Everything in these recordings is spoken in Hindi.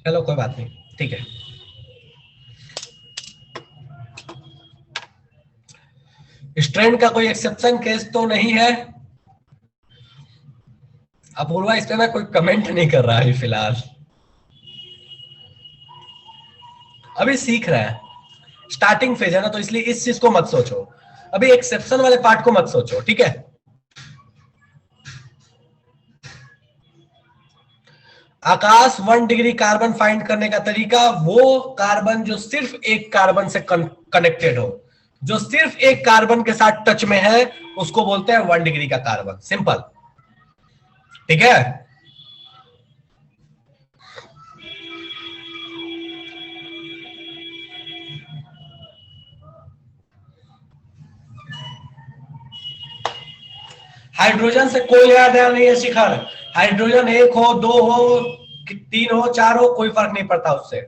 चलो कोई बात नहीं, ठीक है। स्ट्रेंड का कोई एक्सेप्शन केस तो नहीं है। अपूर्वा इस पे ना कोई कमेंट नहीं कर रहा है फिलहाल, अभी सीख रहा है, स्टार्टिंग फेज है ना, तो इसलिए इस चीज को मत सोचो, अभी एक्सेप्शन वाले पार्ट को मत सोचो, ठीक है। आकाश 1 डिग्री कार्बन फाइंड करने का तरीका, वो कार्बन जो सिर्फ एक कार्बन से कनेक्टेड हो, जो सिर्फ एक कार्बन के साथ टच में है, उसको बोलते हैं 1 डिग्री का कार्बन, सिंपल, ठीक है। हाइड्रोजन से कोई लेना देना नहीं है शिखर, हाइड्रोजन एक हो, दो हो, तीन हो, चार हो, कोई फर्क नहीं पड़ता उससे।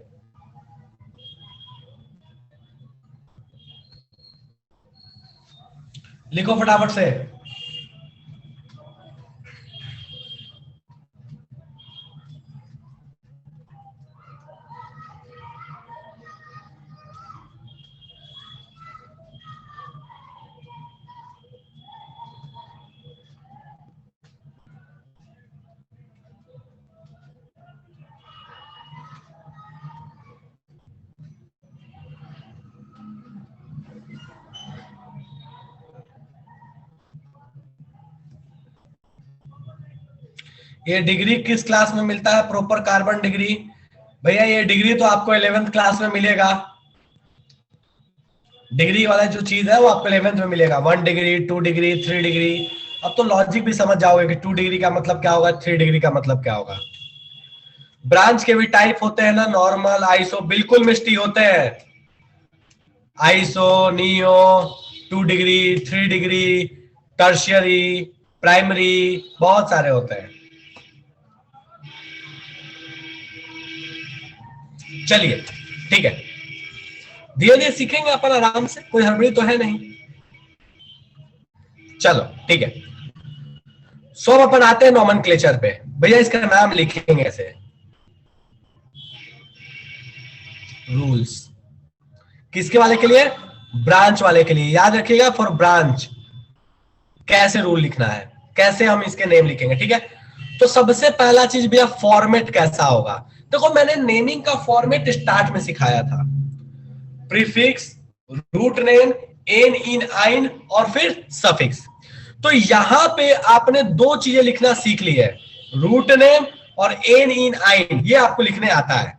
लिखो फटाफट से। ये डिग्री किस क्लास में मिलता है, प्रॉपर कार्बन डिग्री? भैया ये डिग्री तो आपको 11th क्लास में मिलेगा, डिग्री वाला जो चीज है वो आपको 11th में मिलेगा, 1 डिग्री, 2 डिग्री, 3 डिग्री। अब तो लॉजिक भी समझ जाओगे कि 2 डिग्री का मतलब क्या होगा, 3 डिग्री का मतलब क्या होगा। ब्रांच के भी टाइप होते हैं ना, नॉर्मल, आइसो, बिल्कुल मिस्टी होते हैं, iso, neo, 2 degree, 3 degree, tertiary, primary, बहुत सारे होते हैं। चलिए ठीक है, धीरे धीरे सीखेंगे अपन आराम से, कोई हड़बड़ी तो है नहीं। चलो ठीक है, सो अब अपन आते हैं नॉमेनक्लेचर पे। भैया इसका नाम लिखेंगे ऐसे, रूल्स, किसके वाले के लिए, ब्रांच वाले के लिए, याद रखिएगा फॉर ब्रांच कैसे रूल लिखना है, कैसे हम इसके नेम लिखेंगे, ठीक है। तो सबसे पहला चीज भैया फॉर्मेट कैसा होगा, देखो मैंने नेमिंग का फॉर्मेट स्टार्ट में सिखाया था, प्रीफिक्स, रूट नेम, एन इन आइन और फिर सफिक्स। तो यहां पे आपने दो चीजें लिखना सीख ली है, रूट नेम और एन इन आइन, ये आपको लिखने आता है,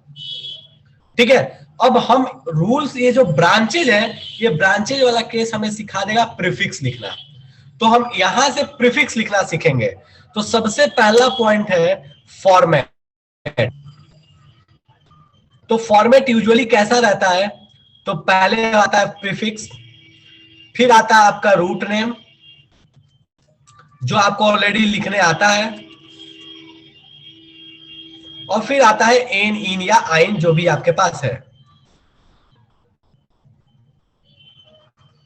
ठीक है। अब हम रूल्स, ये जो ब्रांचेज है, ये ब्रांचेज वाला केस हमें सिखा देगा प्रीफिक्स लिखना, तो हम यहां से प्रीफिक्स लिखना सीखेंगे। तो सबसे पहला पॉइंट है फॉर्मेट। तो फॉर्मेट यूजुअली कैसा रहता है, तो पहले आता है प्रीफिक्स, फिर आता है आपका रूट नेम जो आपको ऑलरेडी लिखने आता है, और फिर आता है एन, इन या आइन जो भी आपके पास है,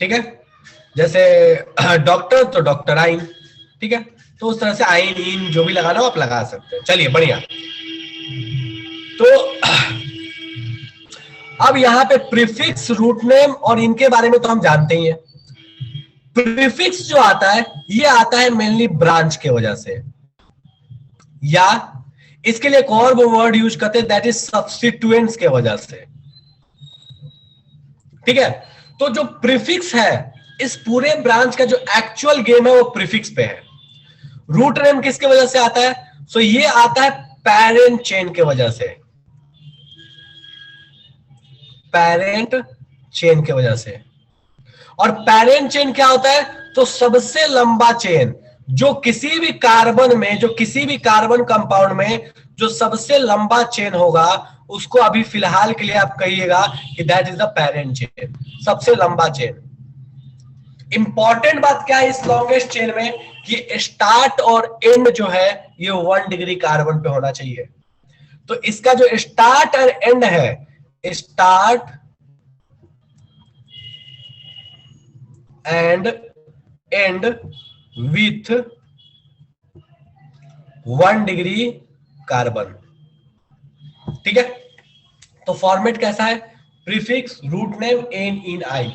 ठीक है। जैसे डॉक्टर तो डॉक्टर आइन, ठीक है। तो उस तरह से आइन इन जो भी लगाना हो आप लगा सकते हैं। चलिए बढ़िया, तो अब यहां पे प्रीफिक्स, रूट नेम और इनके बारे में तो हम जानते ही हैं। प्रीफिक्स जो आता है ये आता है मेनली ब्रांच के वजह से, या इसके लिए एक और वो वर्ड यूज करते हैं दैट इज सब्स्टिट्यूएंट्स के वजह से, ठीक है। तो जो प्रीफिक्स है, इस पूरे ब्रांच का जो एक्चुअल गेम है वो प्रीफिक्स पे है। रूट नेम किसके वजह से आता है, सो ये आता है पेरेंट चेन के वजह से, पेरेंट चेन के वजह से। और पेरेंट चेन क्या होता है, तो सबसे लंबा चेन, जो किसी भी कार्बन में, जो किसी भी कार्बन कंपाउंड में जो सबसे लंबा चेन होगा, उसको अभी फिलहाल के लिए आप कहिएगा कि that is the parent chain, सबसे लंबा चेन। इंपॉर्टेंट बात क्या है इस लॉन्गेस्ट चेन में, कि स्टार्ट और एंड जो है ये 1 डिग्री कार्बन पे होना चाहिए। तो इसका जो स्टार्ट और एंड है, start and and with 1 degree carbon, ठीक है, तो फॉर्मेट कैसा है, प्रीफिक्स रूट नेम एन इन आई।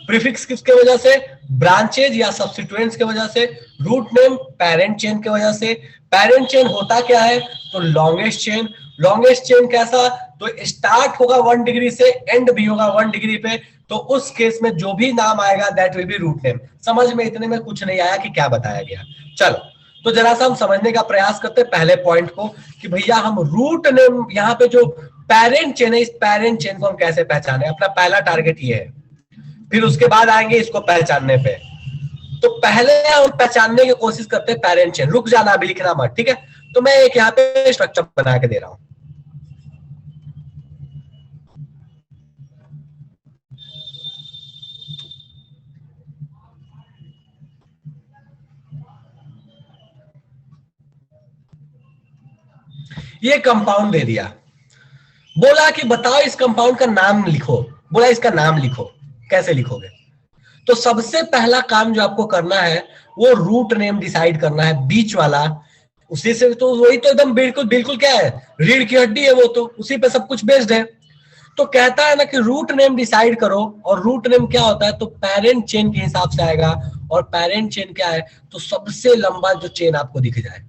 प्रीफिक्स किसके वजह से, ब्रांचेज या सब्स्टिट्यूएंट्स के वजह से, रूट नेम पेरेंट चेन के वजह से। पेरेंट चेन होता क्या है, तो लॉन्गेस्ट चेन। लॉन्गेस्ट चेन कैसा, तो स्टार्ट होगा 1 डिग्री से, एंड भी होगा 1 डिग्री पे, तो उस केस में जो भी नाम आएगा that will be root name. समझ में इतने में कुछ नहीं आया कि क्या बताया गया। चलो तो जरा सा हम समझने का प्रयास करते हैं पहले पॉइंट को कि भैया हम रूट नेम, यहाँ पे जो पेरेंट चेन है, इस पेरेंट चेन को हम कैसे पहचाने। अपना पहला टारगेट ये है, फिर उसके बाद आएंगे इसको पहचानने पे। तो पहले हम पहचानने की कोशिश करते हैं पेरेंट चेन। रुक जाना, अभी लिखना मत, ठीक है। तो मैं एक यहाँ पे स्ट्रक्चर बना के दे रहा हूं। ये कंपाउंड दे दिया, बोला कि बताओ इस कंपाउंड का नाम लिखो। बोला इसका नाम लिखो, कैसे लिखोगे। तो सबसे पहला काम जो आपको करना है वो रूट नेम डिसाइड करना है, बीच वाला। उसी से तो वही तो एकदम बिल्कुल बिल्कुल क्या है, रीढ़ की हड्डी है वो, तो उसी पे सब कुछ बेस्ड है। तो कहता है ना कि रूट नेम डिसाइड करो, और रूट नेम क्या होता है, तो पेरेंट चेन के हिसाब से आएगा। और पेरेंट चेन क्या है, तो सबसे लंबा जो चेन आपको दिख जाए।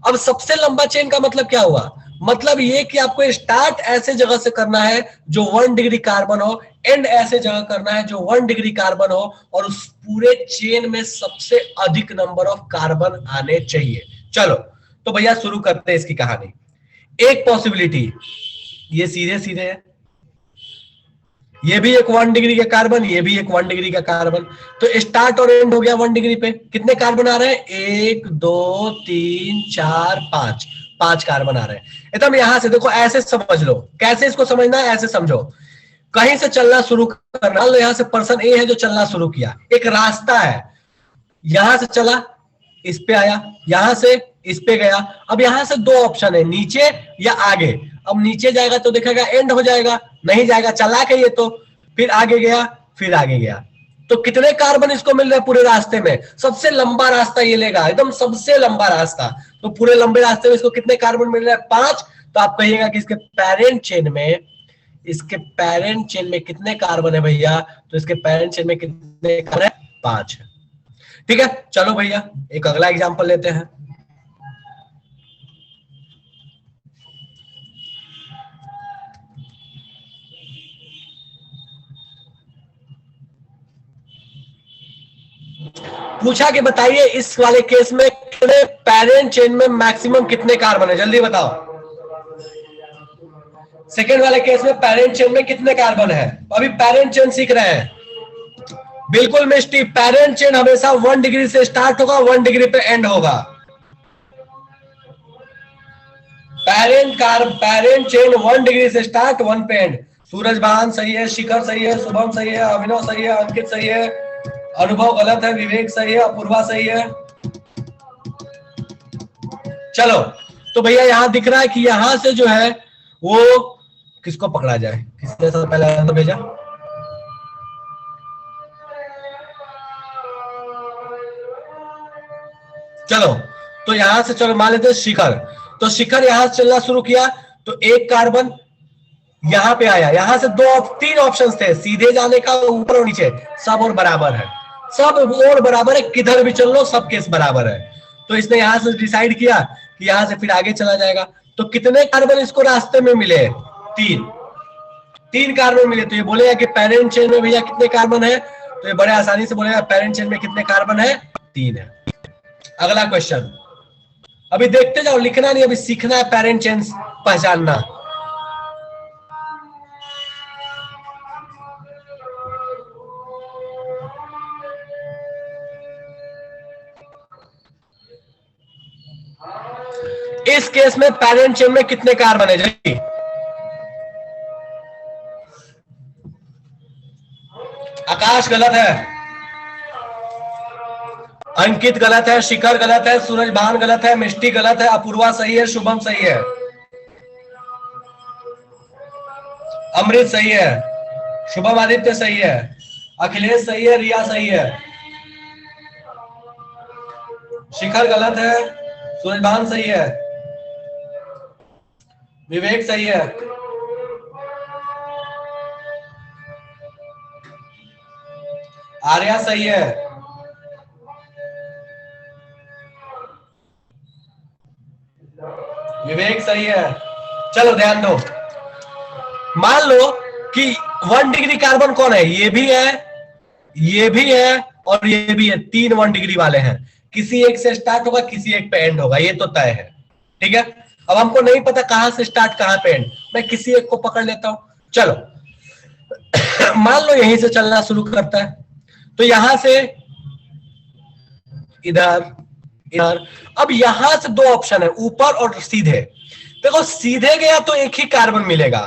अब सबसे लंबा चेन का मतलब क्या हुआ, मतलब ये कि आपको स्टार्ट ऐसे जगह से करना है जो 1 डिग्री कार्बन हो, एंड ऐसे जगह करना है जो 1 डिग्री कार्बन हो, और उस पूरे चेन में सबसे अधिक नंबर ऑफ कार्बन आने चाहिए। चलो तो भैया शुरू करते हैं इसकी कहानी। एक पॉसिबिलिटी, ये सीधे सीधे है, ये भी एक 1 डिग्री का कार्बन, ये भी एक 1 डिग्री का कार्बन। तो स्टार्ट और एंड हो गया 1 डिग्री पे। कितने कार्बन आ रहे हैं, 1 2 3 4 5, 5 कार्बन आ रहे हैं। एकदम यहां से देखो, ऐसे समझ लो। कैसे इसको समझना है, ऐसे समझो। कहीं से चलना शुरू करना, तो यहां से पर्सन ए है जो चलना शुरू किया, एक रास्ता है, यहां से चला, इस पे आया, यहां से इस पे गया। अब यहां से दो ऑप्शन है, नीचे या आगे। अब नीचे जाएगा तो देखेगा एंड हो जाएगा, नहीं जाएगा चला के ये तो, फिर आगे गया, फिर आगे गया। तो कितने कार्बन इसको मिल रहे हैं पूरे रास्ते में, सबसे लंबा रास्ता ये लेगा, एकदम सबसे लंबा रास्ता। तो पूरे लंबे रास्ते में इसको कितने कार्बन मिल रहे हैं, 5। तो आप कहिएगा कि इसके पेरेंट चेन में, इसके पेरेंट चेन में कितने कार्बन है भैया, तो इसके पेरेंट चेन में कितने कार्बन है, 5। ठीक है, चलो भैया एक अगला एग्जांपल लेते हैं। पूछा कि बताइए इस वाले केस में पेरेंट चेन में मैक्सिमम कितने कार्बन है, जल्दी बताओ। सेकेंड वाले केस में पेरेंट चेन में कितने कार्बन है, अभी पेरेंट चेन सीख रहे हैं। बिल्कुल मिस्टी, पेरेंट चेन हमेशा 1 डिग्री से स्टार्ट होगा, 1 डिग्री पे एंड होगा। पेरेंट चेन 1 डिग्री से स्टार्ट, 1 पे एंड। सूरज भान सही है, शिखर सही है, शुभम सही है, अभिनव सही है, अंकित सही है, अनुभव गलत है, विवेक सही है, अपूर्वा सही है। चलो तो भैया यहां दिख रहा है कि यहां से जो है वो किसको पकड़ा जाए, किसने सबसे पहले तो भेजा। चलो तो यहां से चलो मान लेते हैं शिखर। तो शिखर यहां से चलना शुरू किया, तो एक कार्बन यहां पे आया, यहां से 3 ऑप्शंस थे, सीधे जाने का, ऊपर और नीचे, सब और बराबर है, सब और बराबर है, किधर भी चल लो सब केस बराबर है। तो इसने यहां से डिसाइड किया कि यहां से फिर आगे चला जाएगा। तो कितने कार्बन इसको रास्ते में मिले, 3 कार्बन मिले। तो ये बोलेगा कि पेरेंट चेन में भैया कितने कार्बन है, तो ये बड़े आसानी से बोलेगा पेरेंट चेन में कितने कार्बन है, 3 है। अगला क्वेश्चन, अभी देखते जाओ, लिखना नहीं, अभी सीखना है पेरेंट चेन पहचानना। इस केस में पेरेंट चेन में कितने कार्बन है, जल्दी। आकाश गलत है, अंकित गलत है, शिखर गलत है, सूरज भान गलत है, मिष्टी गलत है, अपूर्वा सही है, शुभम सही है, अमृत सही है, शुभम आदित्य सही है, अखिलेश सही है, रिया सही है, शिखर गलत है, सूरज भान सही है, विवेक सही है। आर्या सही है। विवेक सही है। चलो ध्यान दो, मान लो कि 1 डिग्री कार्बन कौन है, ये भी है, ये भी है और ये भी है, तीन 1 डिग्री वाले हैं। किसी एक से स्टार्ट होगा, किसी एक पे एंड होगा, ये तो तय है। ठीक है, अब हमको नहीं पता कहां से स्टार्ट कहां पे एंड, मैं किसी एक को पकड़ लेता हूं। चलो मान लो यहीं से चलना शुरू करता है, तो यहां से इधर इधर। अब यहां से दो ऑप्शन है, ऊपर और सीधे। देखो सीधे गया तो एक ही कार्बन मिलेगा,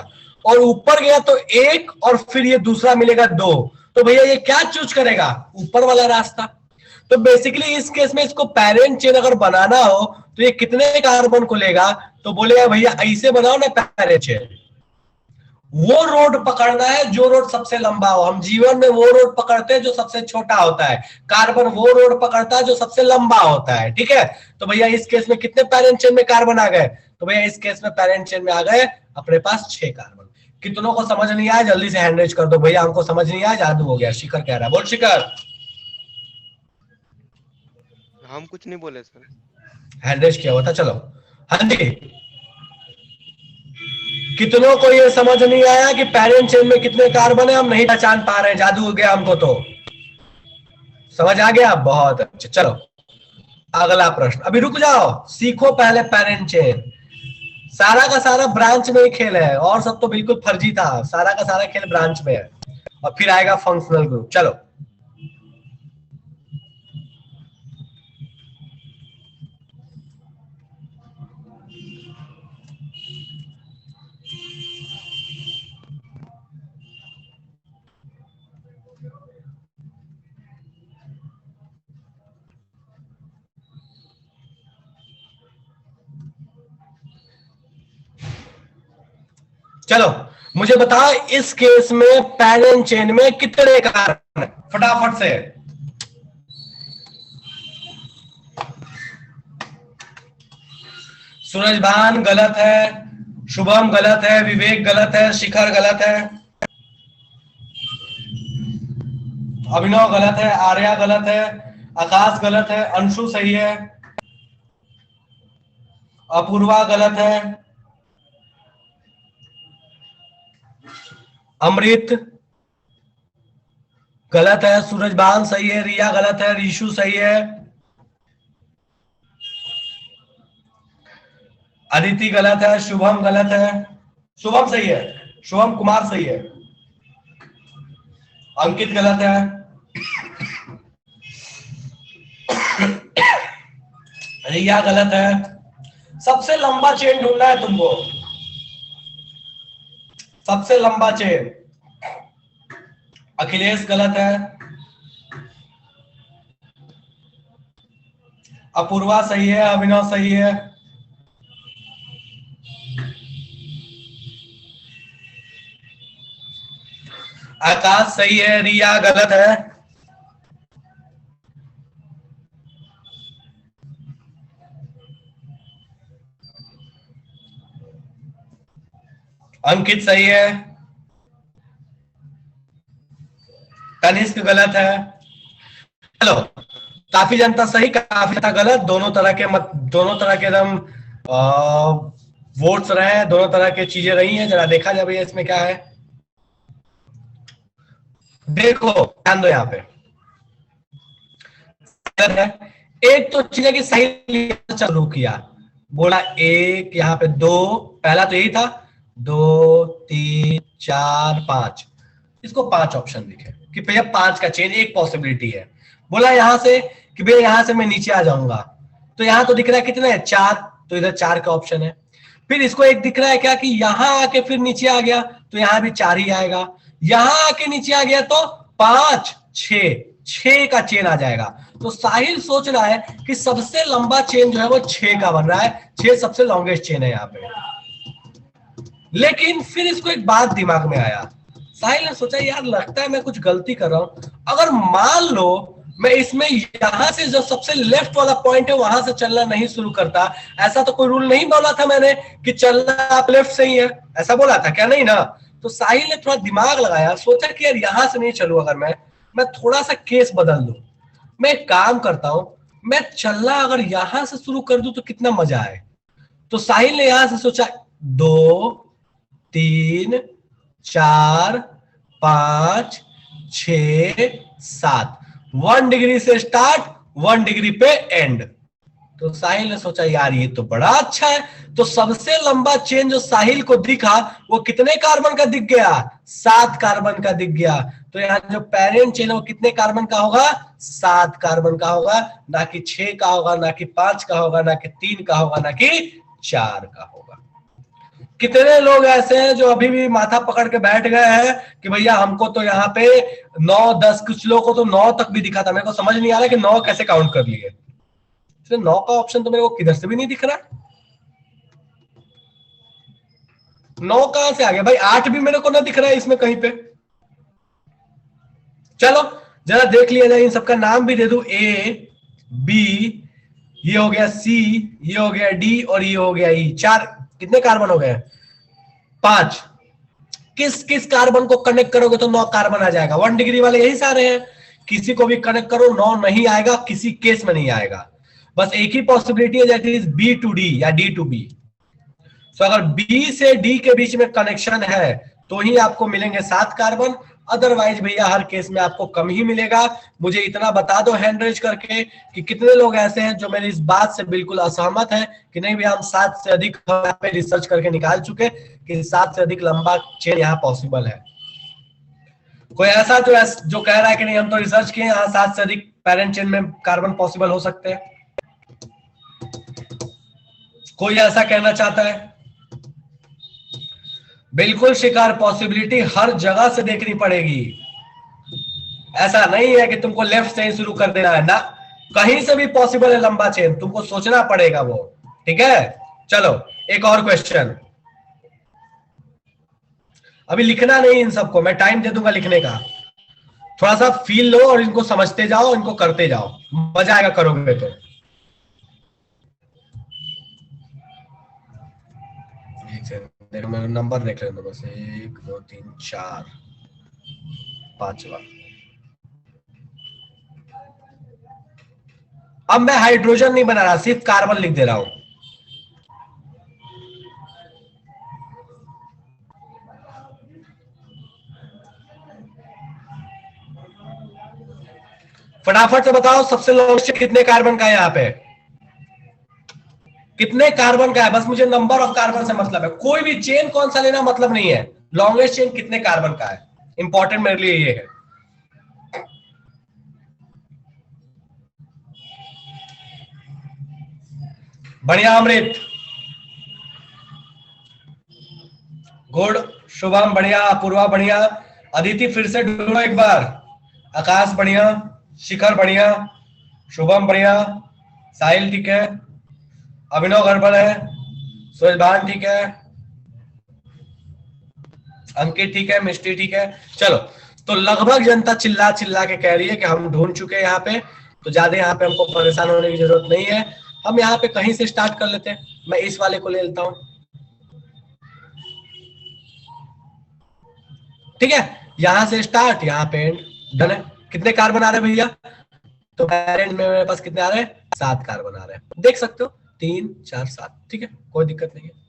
और ऊपर गया तो एक, और फिर ये दूसरा मिलेगा दो। तो भैया ये क्या चूज करेगा, ऊपर वाला रास्ता। तो बेसिकली इस केस में इसको पैरेंट चेन अगर बनाना हो तो ये कितने कार्बन को लेगा, तो बोलेगा भैया ऐसे बनाओ ना पैरेंट चेन। वो रोड पकड़ना है जो रोड सबसे लंबा हो। हम जीवन में वो रोड पकड़ते हैं जो सबसे छोटा होता है, कार्बन वो रोड पकड़ता है जो सबसे लंबा होता है। ठीक है, तो भैया इस केस में कितने पैरेंट चेन में कार्बन आ गए, तो भैया इस केस में पैरेंट चेन में आ गए अपने पास 6 कार्बन। कितनों को समझ नहीं आया जल्दी से हैंड रेज कर दो, भैया हमको समझ नहीं आया, जादू हो गया। शिखर कह रहा है, बोल शिखर। हम कुछ नहीं बोले सर। हैंड रेज किया हुआ था, चलो। हाँ जी, कितनों को ये समझ नहीं आया कि पैरेंट चेन में कितने कार्बन है, हम नहीं पहचान पा रहे हैं, जादू हो गया हमको। तो समझ आ गया, बहुत अच्छा। चलो अगला प्रश्न, अभी रुक जाओ, सीखो पहले पैरेंट चेन। सारा का सारा ब्रांच में ही खेल है, और सब तो बिल्कुल फर्जी था। सारा का सारा खेल ब्रांच में है, और फिर आएगा फंक्शनल ग्रुप। चलो चलो मुझे बताओ, इस केस में पैरेंट चेन में कितने कार्बन है, फटाफट से। सूरजभान गलत है, शुभम गलत है, विवेक गलत है, शिखर गलत है, अभिनव गलत है, आर्या गलत है, आकाश गलत है, अंशु सही है, अपूर्वा गलत है, अमृत गलत है, सूरजभान सही है, रिया गलत है, रीशु सही है, अदिति गलत है, शुभम गलत है, शुभम सही है, शुभम कुमार सही है, अंकित गलत है, रिया गलत है। सबसे लंबा चेन ढूंढना है तुमको, सबसे लंबा चेन। अखिलेश गलत है, अपूर्वा सही है, अभिनव सही है, आकाश सही है, रिया गलत है, अंकित सही है, कनिष्क गलत है। चलो काफी जनता सही, काफी जनता गलत, दोनों तरह के मत, दोनों तरह के एकदम वोट्स रहे, दोनों तरह की चीजें रही हैं। जरा देखा जाए भैया इसमें क्या है, देखो ध्यान दो यहाँ पे। एक तो चीज है कि सही चालू किया, बोला एक, यहाँ पे दो, पहला तो यही था, 2 3 4 5, इसको 5 ऑप्शन दिखे कि भैया 5 का चेन एक पॉसिबिलिटी है। बोला यहां से कि भैया यहां से मैं नीचे आ जाऊंगा, तो यहां तो दिख रहा है कितना है 4, तो इधर 4 का ऑप्शन है। फिर इसको एक दिख रहा है क्या कि यहां आके फिर नीचे आ गया, तो यहां भी 4 ही आएगा, यहां आके नीचे आ गया तो 5 6 का चेन आ जाएगा। तो साहिल सोच रहा है कि सबसे लंबा चेन जो है वो 6 का बन रहा है, 6 सबसे लॉन्गेस्ट चेन है यहाँ पे। लेकिन फिर इसको एक बात दिमाग में आया, साहिल ने सोचा यार लगता है मैं कुछ गलती कर रहा हूं। अगर मान लो मैं इसमें यहां से जो सबसे लेफ्ट वाला पॉइंट है वहां से चलना नहीं शुरू करता। ऐसा तो कोई रूल नहीं बोला था मैंने कि चलना आप लेफ्ट से ही है, ऐसा बोला था क्या? नहीं ना। तो साहिल ने थोड़ा दिमाग लगाया, सोचा कि यार यहां से नहीं चलू, अगर मैं थोड़ा सा केस बदल दूं। मैं एक काम करता हूं, मैं चलना अगर यहां से शुरू कर दूं तो कितना मजा आए। तो साहिल ने यहां से सोचा 2 3 4 5 6 7, 1 डिग्री से स्टार्ट, 1 डिग्री पे एंड। तो साहिल ने सोचा यार ये तो बड़ा अच्छा है। तो सबसे लंबा चेन जो साहिल को दिखा वो कितने कार्बन का दिख गया? 7 कार्बन का दिख गया। तो यहाँ जो पेरेंट चेन है वो कितने कार्बन का होगा? 7 कार्बन का होगा, ना कि 6 का होगा, ना कि 5 का होगा, ना कि 3 का होगा, ना कि 4 का होगा। कितने लोग ऐसे हैं जो अभी भी माथा पकड़ के बैठ गए हैं कि भैया हमको तो यहाँ पे 9 10, कुछ लोगों को तो 9 तक भी दिखा था। मेरे को समझ नहीं आ रहा कि 9 कैसे काउंट कर लिए। 9 का ऑप्शन तो मेरे को किधर से भी नहीं दिख रहा। 9 कहां से आ गया भाई? 8 भी मेरे को ना दिख रहा है इसमें कहीं पे। चलो जरा देख लिया जाए, इन सबका नाम भी दे दूं। ए बी, ये हो गया सी, ये हो गया डी और ये हो गया ई। 4 कितने कार्बन हो गए? 5। किस किस कार्बन को कनेक्ट करोगे तो 9 कार्बन आ जाएगा? 1 डिग्री वाले यही सारे हैं, किसी को भी कनेक्ट करो 9 नहीं आएगा, किसी केस में नहीं आएगा। बस एक ही पॉसिबिलिटी है, that is B to D या डी टू बी। तो अगर बी से डी के बीच में कनेक्शन है तो ही आपको मिलेंगे 7 कार्बन, अदरवाइज भैया हर केस में आपको कम ही मिलेगा। मुझे इतना बता दो हैंड रेज करके कि कितने लोग ऐसे हैं जो मेरी इस बात से बिल्कुल असहमत है कि नहीं भैया हम 7 से अधिक यहाँ पे रिसर्च करके निकाल चुके कि 7 से अधिक लंबा चेन यहाँ पॉसिबल है। कोई ऐसा जो कह रहा है कि नहीं हम तो रिसर्च किए यहाँ 7 से अधिक पेरेंट चेन में कार्बन पॉसिबल हो सकते हैं? कोई ऐसा कहना चाहता है? बिल्कुल शिकार, पॉसिबिलिटी हर जगह से देखनी पड़ेगी। ऐसा नहीं है कि तुमको लेफ्ट से ही शुरू कर देना है ना, कहीं से भी पॉसिबल है लंबा चेन, तुमको सोचना पड़ेगा वो। ठीक है, चलो एक और क्वेश्चन। अभी लिखना नहीं इन सबको, मैं टाइम दे दूंगा लिखने का। थोड़ा सा फील लो और इनको समझते जाओ, इनको करते जाओ, मजा आएगा करोगे तो। देखो मैं नंबर देख लेता हूँ, बस 1 2 3 4 5वां। अब मैं हाइड्रोजन नहीं बना रहा, सिर्फ कार्बन लिख दे रहा हूं। फटाफट से बताओ सबसे लॉन्गेस्ट कितने कार्बन का है यहाँ पे? कितने कार्बन का है? बस मुझे नंबर ऑफ कार्बन से मतलब है, कोई भी चेन कौन सा लेना मतलब नहीं है। लॉन्गेस्ट चेन कितने कार्बन का है, इंपॉर्टेंट मेरे लिए ये है। बढ़िया अमृत, गुड। शुभम बढ़िया, अपूर्वा बढ़िया, अदिति फिर से ढूंढो एक बार। आकाश बढ़िया, शिखर बढ़िया, शुभम बढ़िया, साहिल ठीक है, अभिनव गड़बड़ है, सुरेश ठीक है, अंकित ठीक है, मिष्टी ठीक है। चलो तो लगभग जनता चिल्ला चिल्ला के कह रही है कि हम ढूंढ चुके हैं यहाँ पे, तो ज्यादा यहाँ पे हमको परेशान होने की जरूरत नहीं है। हम यहाँ पे कहीं से स्टार्ट कर लेते हैं, मैं इस वाले को ले लेता हूं। ठीक है, यहां से स्टार्ट, यहाँ पे एंड, डन है। कितने कार्बन आ रहे हैं भैया? तो पेरेंट में मेरे पास कितने आ रहे हैं? 7 कार्बन आ रहे हैं, देख सकते हो 3 4 7। ठीक है, कोई दिक्कत नहीं है।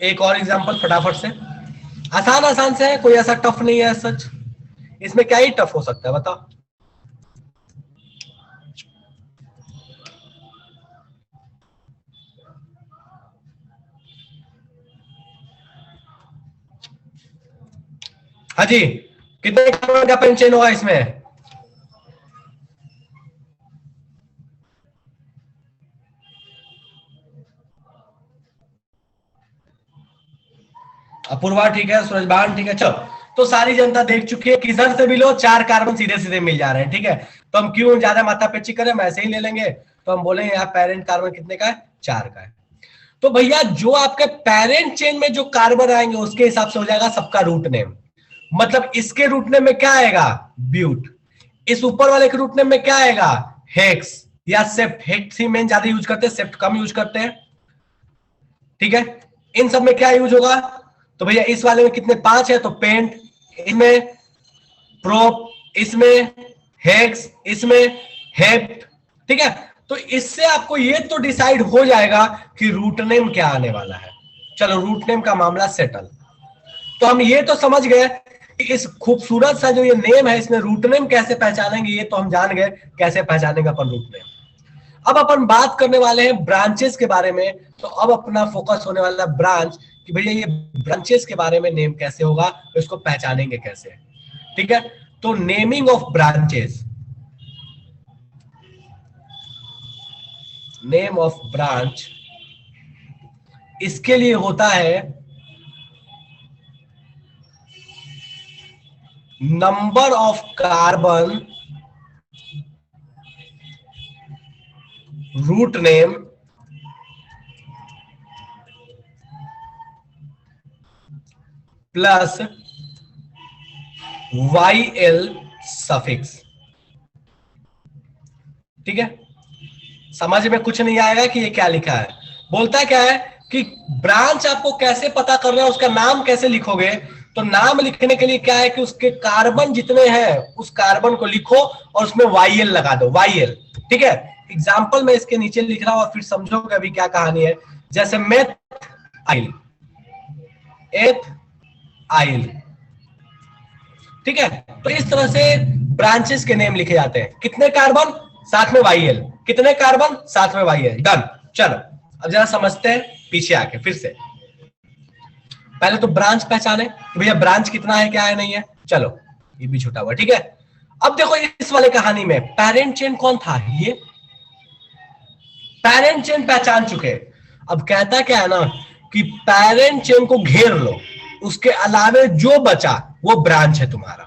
एक और एग्जांपल फटाफट से, आसान आसान से है, कोई ऐसा टफ नहीं है सच। इसमें क्या ही टफ हो सकता है बताओ? हाँ जी, कितने कार्बन का पेन चेन होगा इसमें? अपूर्वा ठीक है, सूरजभान ठीक है। चलो तो सारी जनता देख चुकी है, किधर से भी लो 4 कार्बन सीधे सीधे मिल जा रहे हैं। ठीक है, तो हम क्यों ज्यादा माथा पेची करें, हम ऐसे ही ले लेंगे। तो हम बोलेंगे यहाँ पेरेंट कार्बन कितने का है? 4 का है। तो भैया जो आपके पेरेंट चेन में जो कार्बन आएंगे उसके हिसाब से हो जाएगा सबका रूट नेम। मतलब इसके रूट नेम में क्या आएगा, ब्यूट। इस ऊपर वाले के रूट नेम में क्या आएगा, हेक्स या सेप्ट। हेक्स ही में ज्यादा यूज करते हैं, सेप्ट कम यूज करते हैं, ठीक है। इन सब में क्या यूज होगा, तो भैया इस वाले में कितने, 5 है, तो पेंट, इसमें प्रोप, इसमें हेक्स, इसमें हेप्ट, ठीक है। तो इससे आपको ये तो डिसाइड हो जाएगा कि रूट नेम क्या आने वाला है। चलो रूट नेम का मामला सेटल। तो हम ये तो समझ गए कि इस खूबसूरत सा जो ये नेम है इसमें रूट नेम कैसे पहचानेंगे, ये तो हम जान गए कैसे पहचानेंगे अपन रूट नेम। अब अपन बात करने वाले हैं ब्रांचेस के बारे में। तो अब अपना फोकस होने वाला है ब्रांच, कि भैया ये ब्रांचेस के बारे में नेम कैसे होगा, इसको पहचानेंगे कैसे, ठीक है। तो naming of branches, name of branch, इसके लिए होता है number of carbon root name plus YL suffix, ठीक है। समझ में कुछ नहीं आएगा कि ये क्या लिखा है। बोलता क्या है कि ब्रांच आपको कैसे पता करना है, उसका नाम कैसे लिखोगे। तो नाम लिखने के लिए क्या है कि उसके कार्बन जितने हैं उस कार्बन को लिखो और उसमें YL लगा दो, YL, ठीक है। एग्जाम्पल में इसके नीचे लिख रहा हूं और फिर समझोगे अभी क्या कहानी है। जैसे मेथ आइल, एथ आइल, ठीक है। तो इस तरह से ब्रांचेस के नेम लिखे जाते हैं। कितने कार्बन, साथ में YL, कितने कार्बन, साथ में YL, डन। चलो अब जरा समझते हैं पीछे आके फिर से। पहले तो ब्रांच पहचाने कि भैया ब्रांच कितना है, क्या है, नहीं है। चलो ये भी छूटा हुआ, ठीक है। अब देखो इस वाले कहानी में पेरेंट चेन कौन था, ये पेरेंट चेन पहचान चुके। अब कहता क्या है ना कि पेरेंट चेन को घेर लो, उसके अलावे जो बचा वो ब्रांच है तुम्हारा।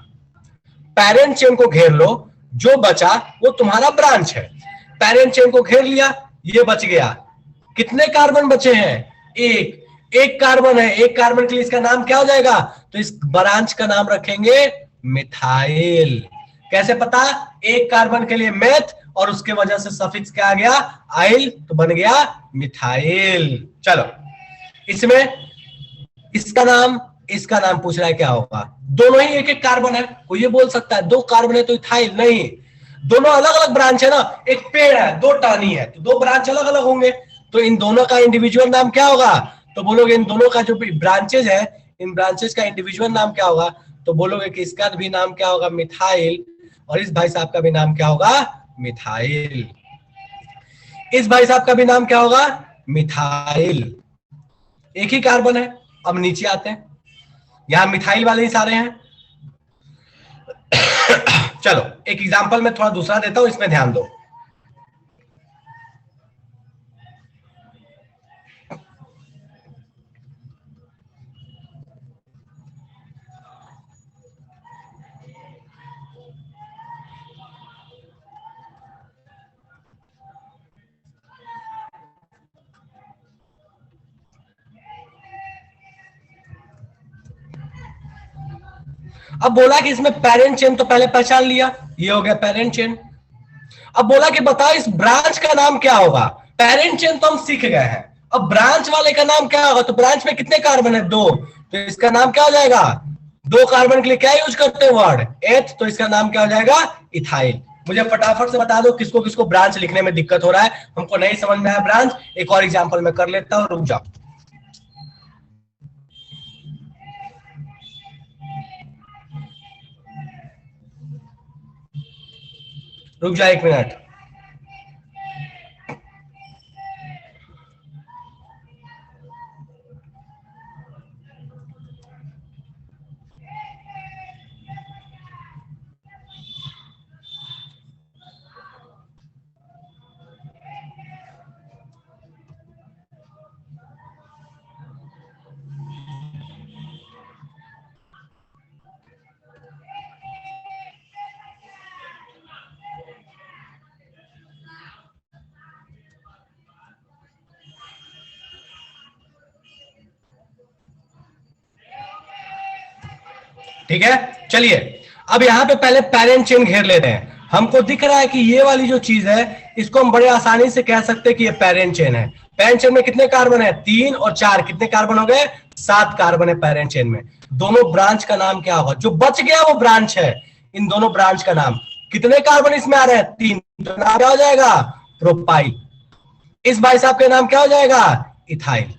पेरेंट चेन को घेर लो, जो बचा वो तुम्हारा ब्रांच है। पेरेंट चेन को घेर लिया, ये बच गया। कितने कार्बन बचे हैं, एक, एक कार्बन है। एक कार्बन के लिए इसका नाम क्या हो जाएगा, तो इस ब्रांच का नाम रखेंगे मिथाइल। कैसे पता, एक कार्बन के लिए मेथ और उसके वजह से सफिक्स क्या आ गया, आइल, तो बन गया मिथाइल। चलो इसमें इसका नाम पूछ रहा है क्या होगा। दोनों ही एक एक कार्बन है, कोई ये बोल सकता है दो कार्बन है तो इथाइल, नहीं, दोनों अलग अलग ब्रांच है ना। एक पेड़ है, दो टहनी है, तो दो ब्रांच अलग अलग होंगे। तो इन दोनों का इंडिविजुअल नाम क्या होगा, तो बोलोगे इन दोनों का जो ब्रांचेज है, इन ब्रांचेज का इंडिविजुअल नाम क्या होगा, तो बोलोगे कि इसका भी नाम क्या होगा, मिथाइल, और इस भाई साहब का भी नाम क्या होगा, मिथाइल। इस भाई साहब का भी नाम क्या होगा, मिथाइल। एक ही कार्बन है। अब नीचे आते हैं, यहां मिथाइल वाले ही सारे हैं। चलो एक एग्जांपल में थोड़ा दूसरा देता हूं, इसमें ध्यान दो। अब बोला कि इसमें पेरेंट चेन तो पहले पहचान लिया, ये हो गया पेरेंट चेन। अब बोला कि बताओ इस ब्रांच का नाम क्या होगा। पेरेंट चेन तो हम सीख गए हैं, अब ब्रांच वाले का नाम क्या होगा। तो ब्रांच में कितने कार्बन है, दो, तो इसका नाम क्या हो जाएगा, दो कार्बन के लिए क्या यूज करते हैं वर्ड, एथ, तो इसका नाम क्या हो जाएगा, इथाइल। मुझे फटाफट से बता दो किसको किसको ब्रांच लिखने में दिक्कत हो रहा है, हमको नहीं समझ में आया ब्रांच। एक और एग्जाम्पल में कर लेता हूं, रुक जाओ, रुक जाओ एक मिनट। ठीक है, चलिए अब यहां पे पहले पेरेंट चेन घेर लेते हैं। हमको दिख रहा है कि ये वाली जो चीज है इसको हम बड़े आसानी से कह सकते हैं कि ये पेरेंट चेन है। पेरेंट चेन में कितने कार्बन है? 3 और 4, कितने कार्बन हो गए? 7 कार्बन है पेरेंट चेन में। दोनों ब्रांच का नाम क्या होगा? जो बच गया वो ब्रांच है, इन दोनों ब्रांच का नाम। कितने कार्बन इसमें आ रहे हैं? 3, तो नाम क्या हो जाएगा? प्रोपाइल। इस भाई साहब का नाम क्या हो जाएगा? इथाइल।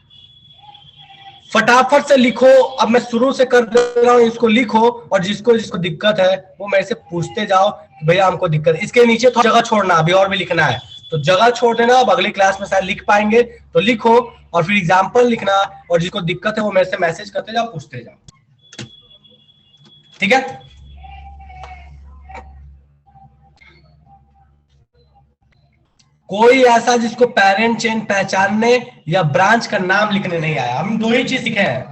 फटाफट से लिखो, अब मैं शुरू से कर दे रहा हूं, इसको लिखो और जिसको जिसको दिक्कत है वो मेरे से पूछते जाओ कि भैया हमको दिक्कत है। इसके नीचे थोड़ा जगह छोड़ना, अभी और भी लिखना है तो जगह छोड़ देना, अब अगली क्लास में शायद लिख पाएंगे तो लिखो और फिर एग्जाम्पल लिखना, और जिसको दिक्कत है वो मेरे से मैसेज करते जाओ, पूछते जाओ, ठीक है। कोई ऐसा जिसको पेरेंट चेन पहचानने या ब्रांच का नाम लिखने नहीं आया? हम दो ही चीज सीखे हैं,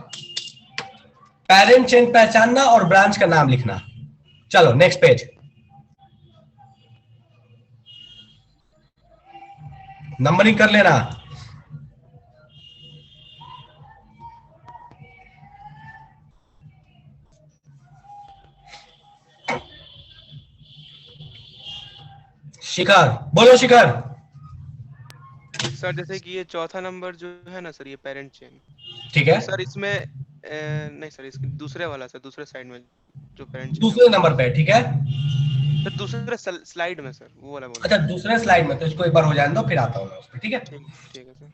पेरेंट चेन पहचानना और ब्रांच का नाम लिखना। चलो नेक्स्ट पेज, नंबरिंग कर लेना। शिखर बोलो, शिखर। सर जैसे कि ये चौथा नंबर जो है ना सर, ये पेरेंट चेन, ठीक है, तो सर इसमें नहीं सर, इसके दूसरे वाला सर, दूसरे साइड में जो पेरेंट चेन है दूसरे वो नंबर पे, ठीक है। सर, दूसरे स्लाइड में सर, वो वाला बोल रहा अच्छा, हूँ। दूसरे स्लाइड में, तो इसको एक बार हो जाने दो, फिर आता हूं मैं उस पर, ठीक है। ठीक, ठीक है सर।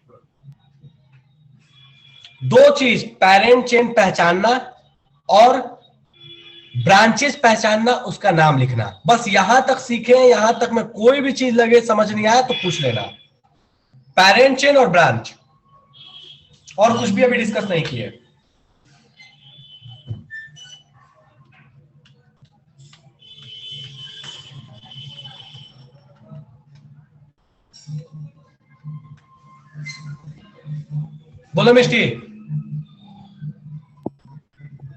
दो चीज, पेरेंट चेन पहचानना और ब्रांचेस पहचानना, उसका नाम लिखना, बस यहां तक सीखे। यहां तक में कोई भी चीज लगे समझ नहीं आया तो पूछ लेना। पेरेंट चेन और ब्रांच, और कुछ भी अभी डिस्कस नहीं किए। बोलो मिष्टी।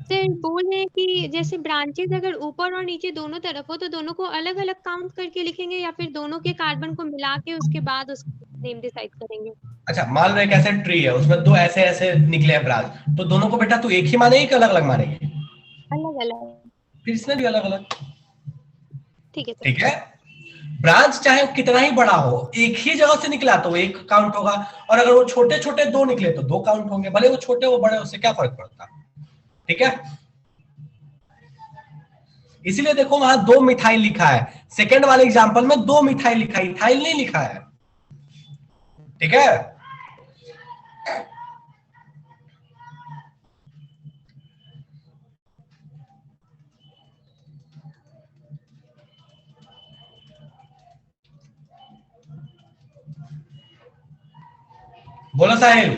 सर बोल रहे हैं कि जैसे ब्रांचेस अगर ऊपर और नीचे दोनों तरफ हो तो दोनों को अलग अलग काउंट करके लिखेंगे या फिर दोनों के कार्बन को मिला के उसके बाद उसका नेम डिसाइड करेंगे? अच्छा, मान लो एक ऐसे ट्री है, उसमें दो ऐसे ऐसे निकले हैं ब्रांच, तो दोनों को बेटा तू एक ही मानेगी कि अलग अलग मानेगी? अलग अलग। फिर इसमें भी अलग अलग, ठीक है सर। ठीक है। ब्रांच चाहे कितना ही बड़ा हो, एक ही जगह से निकला तो एक काउंट होगा, और अगर वो छोटे छोटे दो निकले तो दो काउंट होंगे, भले वो छोटे वो बड़े, उससे क्या फर्क पड़ता, ठीक है। इसीलिए देखो वहां दो मिथाइल लिखा है, सेकंड वाले एग्जांपल में दो मिथाइल लिखा है, इथाइल नहीं लिखा है, ठीक है। बोलो साहिल।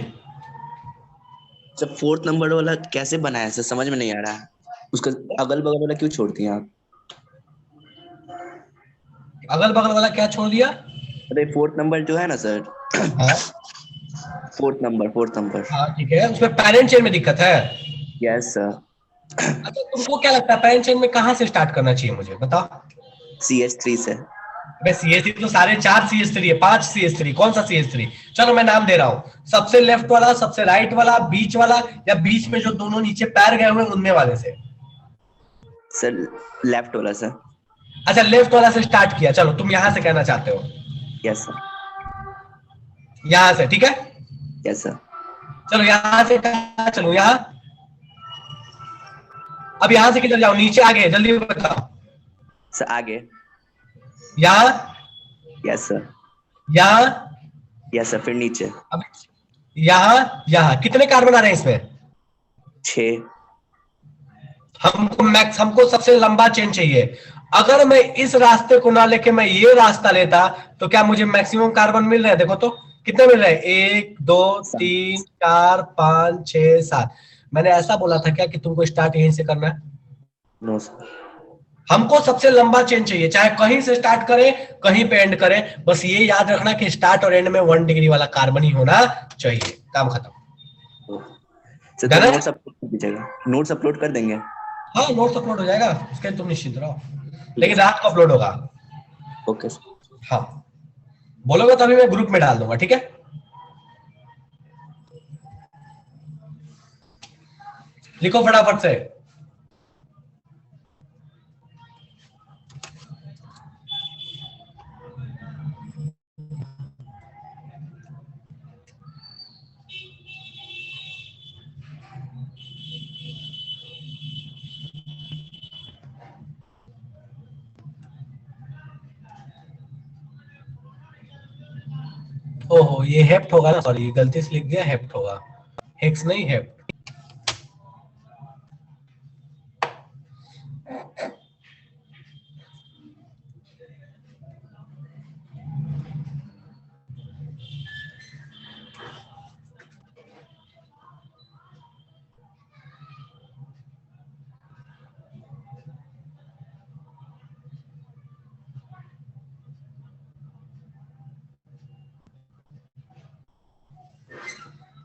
जब फोर्थ नंबर वाला कैसे बनाया सर, समझ में नहीं आ रहा। उसका अगल बगल वाला क्यों छोड़ दिया आप? अगल बगल वाला क्या छोड़ दिया? अरे फोर्थ नंबर जो है ना सर, हाँ फोर्थ नंबर। हाँ, ठीक है, उसमें पेरेंट चेन में दिक्कत है। Yes sir. अच्छा, तुमको क्या लगता है पेरेंट चेन में कहां से स्टार्ट करना चाहिए, मुझे बताओ। CH3 से। CH3 तो सारे 4 CH3 है, 5 CH3, कौन सा CH3? चलो मैं नाम दे रहा हूं, सबसे लेफ्ट वाला, सबसे राइट वाला, बीच वाला, या बीच में जो दोनों नीचे पैर गए हुए उनमें वाले से? सर लेफ्ट वाला सर। अच्छा, लेफ्ट वाला से स्टार्ट किया, चलो तुम यहां से कहना चाहते हो, यस सर। यहां से, ठीक है। Yes sir. चलो यहां से कहा, चलो यहां, अब यहां से किधर जाओ? नीचे, आगे, जल्दी बताओ। सर आगे। यहां, यस सर। यहां, यस सर, फिर नीचे। अब यहां, यहां कितने कार्बन आ रहे हैं इसमें? 6। हमको सबसे लंबा चेन चाहिए। अगर मैं इस रास्ते को ना लेके मैं ये रास्ता लेता तो क्या मुझे मैक्सिमम कार्बन मिल रहे हैं? देखो तो कितने मिल रहे हैं, 1 2 3 4 5 6 7। मैंने ऐसा बोला था क्या कि तुमको स्टार्ट यहीं से करना है? No sir. हमको सबसे लंबा चेन चाहिए, चाहे कहीं से स्टार्ट करें कहीं पे एंड करें, बस ये याद रखना कि स्टार्ट और एंड में 1 डिग्री वाला कार्बन ही होना चाहिए, काम खत्म। सर तो नोट्स अपलोड कर दीजिएगा, नोट्स अपलोड कर देंगे। हाँ, नोट्स अपलोड हो जाएगा, उसके लिए तुम निश्चिंत रहो, लेकिन रात को अपलोड होगा। Okay sir. हाँ, बोलोगे तभी मैं ग्रुप में डाल दूंगा, ठीक है। लिखो फटाफट से। ओहो, ये हेप्ट होगा ना, सॉरी गलती से लिख दिया, हेप्ट होगा, हेक्स नहीं हेप्ट।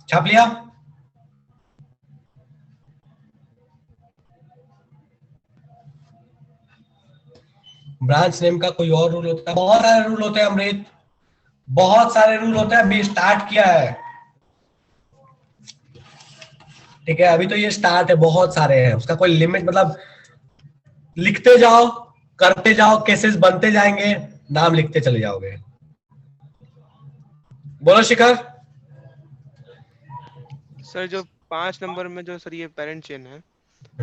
छाप लिया? ब्रांच नेम का कोई और रूल होता है? बहुत सारे रूल होते हैं अमृत, बहुत सारे रूल होते हैं। अभी स्टार्ट किया है, ठीक है, अभी तो ये स्टार्ट है, बहुत सारे हैं, उसका कोई लिमिट, मतलब लिखते जाओ, करते जाओ, केसेस बनते जाएंगे, नाम लिखते चले जाओगे। बोलो शिखर। सर जो 5 नंबर में जो सर ये पेरेंट चेन है,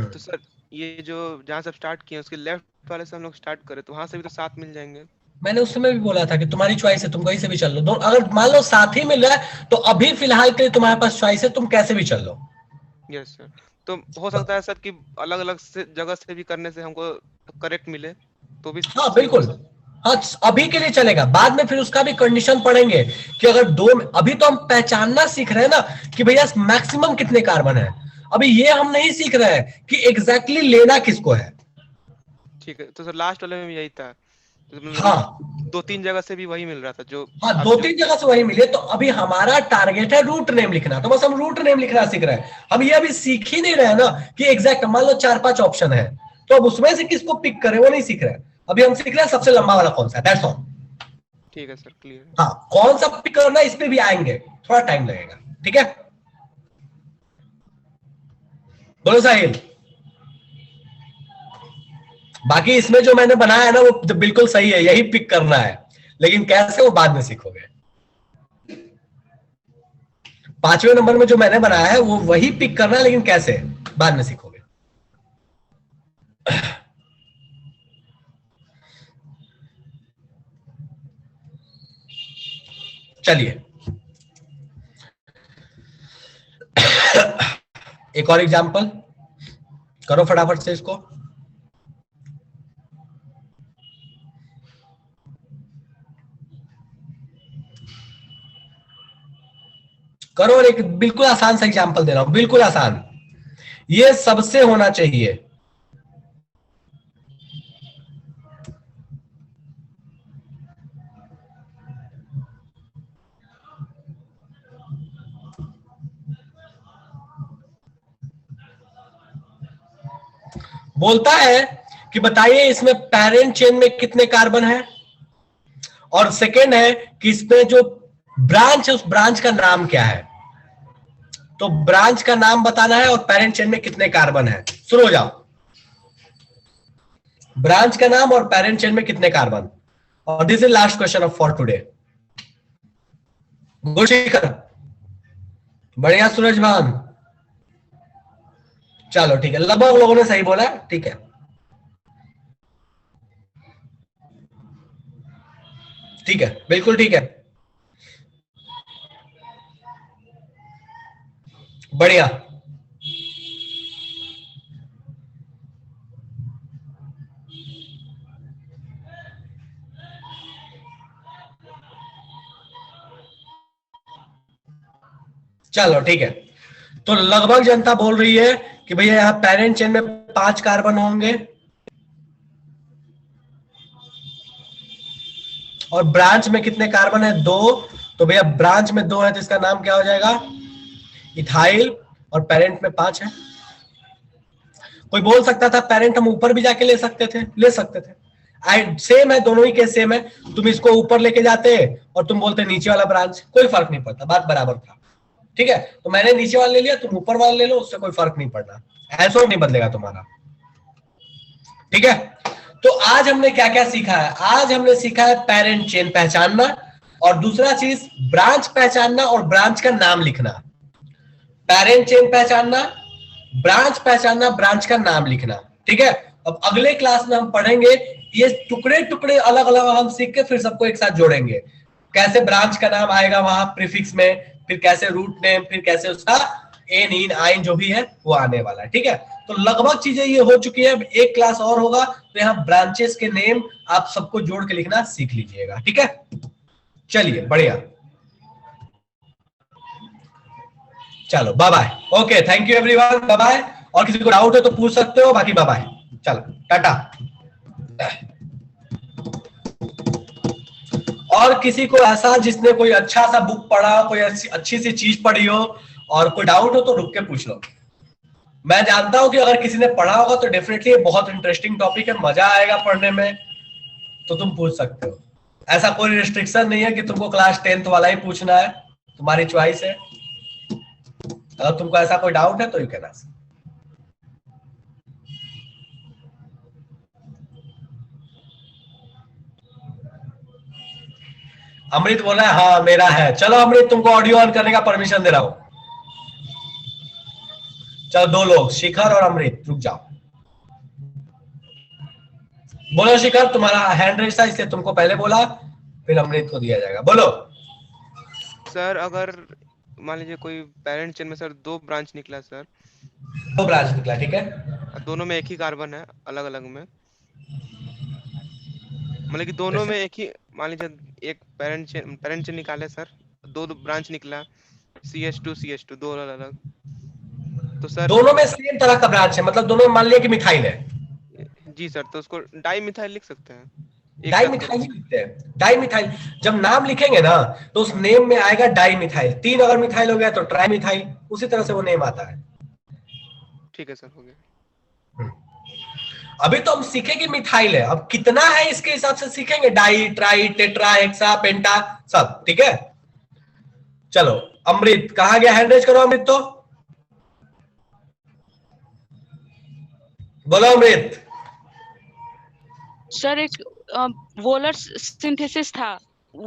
तो सर ये जो जहाँ से स्टार्ट किए उसके लेफ्ट वाले से हम लोग स्टार्ट करें तो वहां से भी तो 7 मिल जाएंगे। मैंने उस समय भी बोला था कि तुम्हारी चॉइस है, तुम कहीं से भी चल लो। दो, अगर मान लो साथ ही मिल रहा है तो अभी फिलहाल के लिए तुम्हारे पास चॉइस है, तुम कैसे भी चल लो। यस सर, तो हो सकता है सर कि अलग अलग से जगह से भी करने से हमको करेक्ट मिले तो भी हाँ सही बिल्कुल, होगा। हाँ अभी के लिए चलेगा, बाद में फिर उसका भी कंडीशन पढ़ेंगे कि अगर दो, अभी तो हम पहचानना सीख रहे हैं ना कि भैया मैक्सिमम कितने कार्बन है, अभी ये हम नहीं सीख रहे हैं कि एग्जैक्टली लेना किसको है। ठीक है, तो सर लास्ट वाले में भी यही था, तो हाँ 2-3 जगह से भी वही मिल रहा था जो हाँ, आप 2-3 जगह से वही मिले, तो अभी हमारा टारगेट है रूट नेम लिखना, तो बस हम रूट नेम लिखना सीख रहे हैं। हम ये अभी सीख ही नहीं रहे हैं ना कि एग्जैक्ट, मान लो 4-5 ऑप्शन है तो अब उसमें से किसको पिक करें, वो नहीं सीख रहे हैं। अभी हम सीख रहे हैं सबसे लंबा वाला कौन सा है, दैट्स ऑल। ठीक है सर, क्लियर है। हाँ, कौन सा पिक करना है इस पे भी आएंगे, थोड़ा टाइम लगेगा, ठीक है। बोलो साहिल। बाकी इसमें जो मैंने बनाया है ना वो बिल्कुल सही है, यही पिक करना है, लेकिन कैसे वो बाद में सीखोगे। 5वें नंबर में जो मैंने बनाया है वो वही पिक करना है, लेकिन कैसे बाद में सीखोगे। चलिए एक और एग्जांपल करो फटाफट से इसको। करो, और एक बिल्कुल आसान सा एग्जांपल दे रहा हूं, बिल्कुल आसान, ये सबसे होना चाहिए। बोलता है कि बताइए इसमें पेरेंट चेन में कितने कार्बन है, और सेकेंड है कि इसमें जो ब्रांच है उस ब्रांच का नाम क्या है। तो ब्रांच का नाम बताना है और पेरेंट चेन में कितने कार्बन है। शुरू हो जाओ। ब्रांच का नाम और पेरेंट चेन में कितने कार्बन, और this is last question of for today. Good Shikhar, बढ़िया सूरज भान, चलो ठीक है, लगभग लोगों ने सही बोला, ठीक है ठीक है, बिल्कुल ठीक है, बढ़िया। चलो ठीक है, तो लगभग जनता बोल रही है कि भैया यहां पेरेंट चेन में 5 कार्बन होंगे और ब्रांच में कितने कार्बन है, 2। तो भैया ब्रांच में 2 है तो इसका नाम क्या हो जाएगा, इथाइल, और पेरेंट में 5 है। कोई बोल सकता था पेरेंट हम ऊपर भी जाके ले सकते थे, ले सकते थे, सेम है, दोनों ही केस सेम है। तुम इसको ऊपर लेके जाते और तुम बोलते नीचे वाला ब्रांच, कोई फर्क नहीं पड़ता, बात बराबर था, ठीक है। तो मैंने नीचे वाला ले लिया, तुम ऊपर वाला ले लो, उससे कोई फर्क नहीं पड़ना, ऐसा नहीं बदलेगा तुम्हारा, ठीक है। तो आज हमने क्या क्या सीखा है, आज हमने सीखा है पेरेंट चेन पहचानना, और दूसरा चीज ब्रांच पहचानना और ब्रांच का नाम लिखना। पेरेंट चेन पहचानना, ब्रांच पहचानना, ब्रांच का नाम लिखना, ठीक है। अब अगले क्लास में हम पढ़ेंगे ये टुकड़े टुकड़े अलग अलग हम सीख के फिर सबको एक साथ जोड़ेंगे, कैसे ब्रांच का नाम आएगा वहां प्रीफिक्स में, फिर कैसे रूट नेम, फिर कैसे उसका एन इन आइन जो भी है वो आने वाला है। ठीक है, तो लगभग चीजें ये हो चुकी है। एक क्लास और होगा तो यहाँ ब्रांचेस के नेम आप सबको जोड़ के लिखना सीख लीजिएगा। ठीक है, चलिए बढ़िया, चलो bye bye. Okay, thank you everyone, bye bye. और किसी को डाउट है तो पूछ सकते हो, बाकी बाय बाय, चलो टाटा। और किसी को ऐसा जिसने कोई अच्छा सा बुक पढ़ा, कोई अच्छी सी चीज पढ़ी हो और कोई डाउट हो तो रुक के पूछ लो। मैं जानता हूं कि अगर किसी ने पढ़ा होगा तो डेफिनेटली बहुत इंटरेस्टिंग टॉपिक है, मजा आएगा पढ़ने में, तो तुम पूछ सकते हो। ऐसा कोई रिस्ट्रिक्शन नहीं है कि तुमको क्लास 10th वाला ही पूछना है, तुम्हारी चॉइस है। अगर तुमको ऐसा कोई डाउट है तो यू कैन आस्क। अमृत बोला है हाँ मेरा है। चलो अमृत, तुमको ऑडियो ऑन करने का परमिशन दे रहा हूं। चलो 2 लोग, शिखर और अमृत, रुक जाओ। बोलो शिखर, तुम्हारा हैंड रेस था इसलिए तुमको पहले बोला, फिर अमृत को दिया जाएगा। बोलो। सर अगर मान लीजिए कोई पेरेंट चेन में सर 2 ब्रांच निकला सर, 2 ब्रांच निकला, ठीक है, दोनों में एक ही कार्बन है, अलग अलग में, मतलब कि दोनों में एक ही, मान लीजिए एक पेरेंट चेन निकाले सर, 2 ब्रांच निकला CH2 CH2 दो अलग अलग, तो सर दोनों में सेम तरह का ब्रांच है, मतलब दोनों में मान लिया कि मिथाइल है। जी सर, तो उसको डाई मिथाइल लिख सकते हैं। डाई मिथाइल लिखते हैं, डाई मिथाइल। जब नाम लिखेंगे ना तो उस नेम में आएगा डाई मिथाइल। 3 अगर मिथाइल हो गया तो ट्राई मिथाइल, उसी तरह से वो नेम आता है। ठीक है सर, हो गया। अभी तो हम सीखेंगे मिथाइल है, अब कितना है इसके हिसाब से सीखेंगे, डाई, ट्राई, टेट्रा, हेक्सा, पेंटा सब। ठीक है, चलो अमृत कहां गया, हैंड रेज करो अमृत। तो बोलो अमृत। सर एक वोलर सिंथेसिस था।